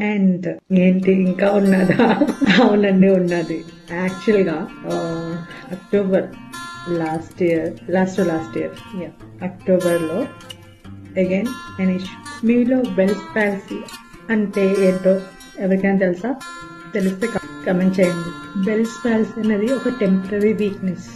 And ఏంటి ఇంకా ఉన్నదా? అవునండి ఉన్నది. యాక్చువల్గా అక్టోబర్ లాస్ట్ ఇయర్ అక్టోబర్లో అగైన్ an issue. మీలో బెల్స్ పాల్సీ అంటే ఏంటో ఎవరికైనా తెలుసా? తెలిస్తే కమెంట్ చేయండి. బెల్స్ పాల్సీ అనేది ఒక temporary weakness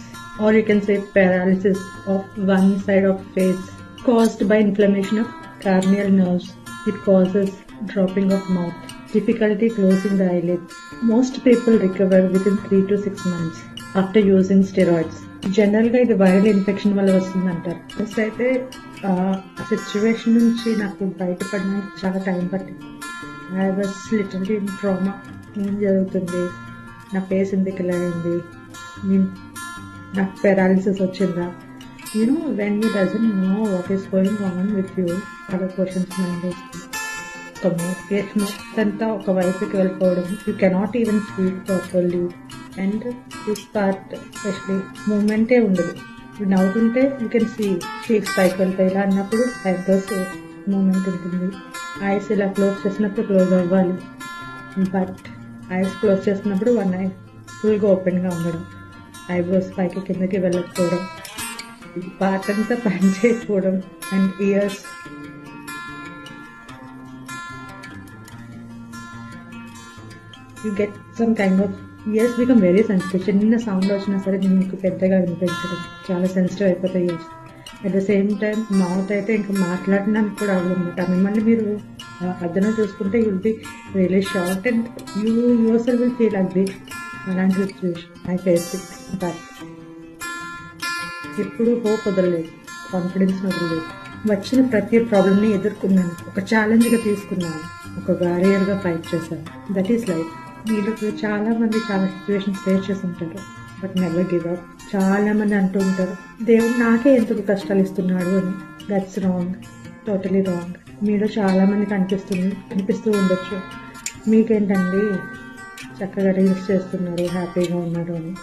are you can say paralysis of one side of face caused by inflammation of cranial nerves. It causes dropping of mouth, difficulty closing the eyelids. Most people recover within 3 to 6 months after using steroids. జనరల్గా ఇది viral infection వల్ల వస్తుందంటారు. First అయితే ఆ situation నుంచి నాకు బయటపడడానికి చాలా time పట్టింది. I was literally in trauma. ఏం జరుగుతుంది, నా ఫేస్ ఎందుకు ఇలా అయింది, నాకు పెరాలిసిస్ వచ్చిందా, when you doesn't know what is going on with you, other questions mind వస్తుంది. అంతా ఒక వైపుకి వెళ్ళిపోవడం, you cannot even speak properly and you start especially మూమెంటే ఉండదు. నవ్వుతుంటే యూ కెన్ సీ షేక్స్ పైకి వెళ్తాయి. ఇలా అన్నప్పుడు ఐబ్రోస్ మూమెంట్ ఉంటుంది. ఐస్ ఇలా క్లోజ్ చేసినప్పుడు క్లోజ్ అవ్వాలి, బట్ ఐస్ క్లోజ్ చేసినప్పుడు వన్ ఐ ఫుల్గా ఓపెన్గా ఉండడం, ఐబ్రోస్ పైకి కిందకి వెళ్ళకపోవడం, పార్ట్ అంతా పని చేయకపోవడం, and ears you get some kind of ears become very sensitive. చిన్న సౌండ్ వచ్చినా సరే మీకు పెద్దగా వినిపించడం, చాలా సెన్సిటివ్ అయిపోతాయి ears. At the same time mouth అయితే ఇంకా మాట్లాడడానికి కూడా అవ్వదన్నమాట. మిమ్మల్ని మీరు అర్థం చూసుకుంటే you'll be really short and your self will feel agree. అలాంటి situation I face it. But ఎప్పుడూ హోప్ వదలలేదు, కాన్ఫిడెన్స్ వదలలేదు. వచ్చిన ప్రతి ప్రాబ్లమ్ని ఎదుర్కొన్నాను, ఒక ఛాలెంజ్గా తీసుకున్నాను, ఒక వారియర్గా ఫైట్ చేశాను. That is life. మీరు చాలా మంది చాలా సిచ్యువేషన్స్ ఫేస్ చేసి ఉంటారు, బట్ నెవర్ గివ్ అప్. చాలా మంది అంటూ ఉంటారు, దేవుడు నాకే ఎందుకు కష్టాలు ఇస్తున్నాడు అని. That's wrong, totally wrong. మీరు చాలా మందికి అనిపిస్తూ ఉండొచ్చు, మీకేంటండి చక్కగా రీల్స్ చేస్తున్నారు, హ్యాపీగా ఉన్నారు అని.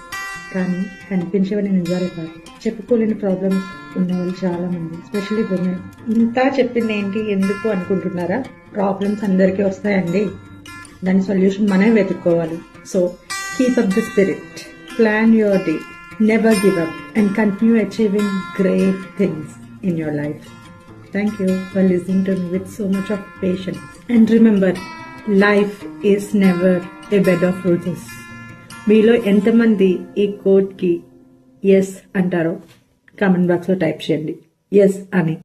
కానీ కనిపించేవని నిజాలు కాదు. చెప్పుకోలేని ప్రాబ్లమ్స్ ఉన్నవాళ్ళు చాలా మంది, ఎస్పెషల్లీ విమెన్. ఇంత చెప్పింది ఏంటి ఎందుకు అనుకుంటున్నారా? ప్రాబ్లమ్స్ అందరికీ వస్తాయండి, దాని సొల్యూషన్ మనమే వెతుక్కోవాలి. So keep up the spirit, plan your day, never give up and continue achieving great things in your life. Thank you for listening to me with so much of patience. And remember, life is never A bed of roses. మీలో ఎంతమంది ఈ కోడ్కి yes అంటారో comment బాక్స్లో type చేయండి, yes అని.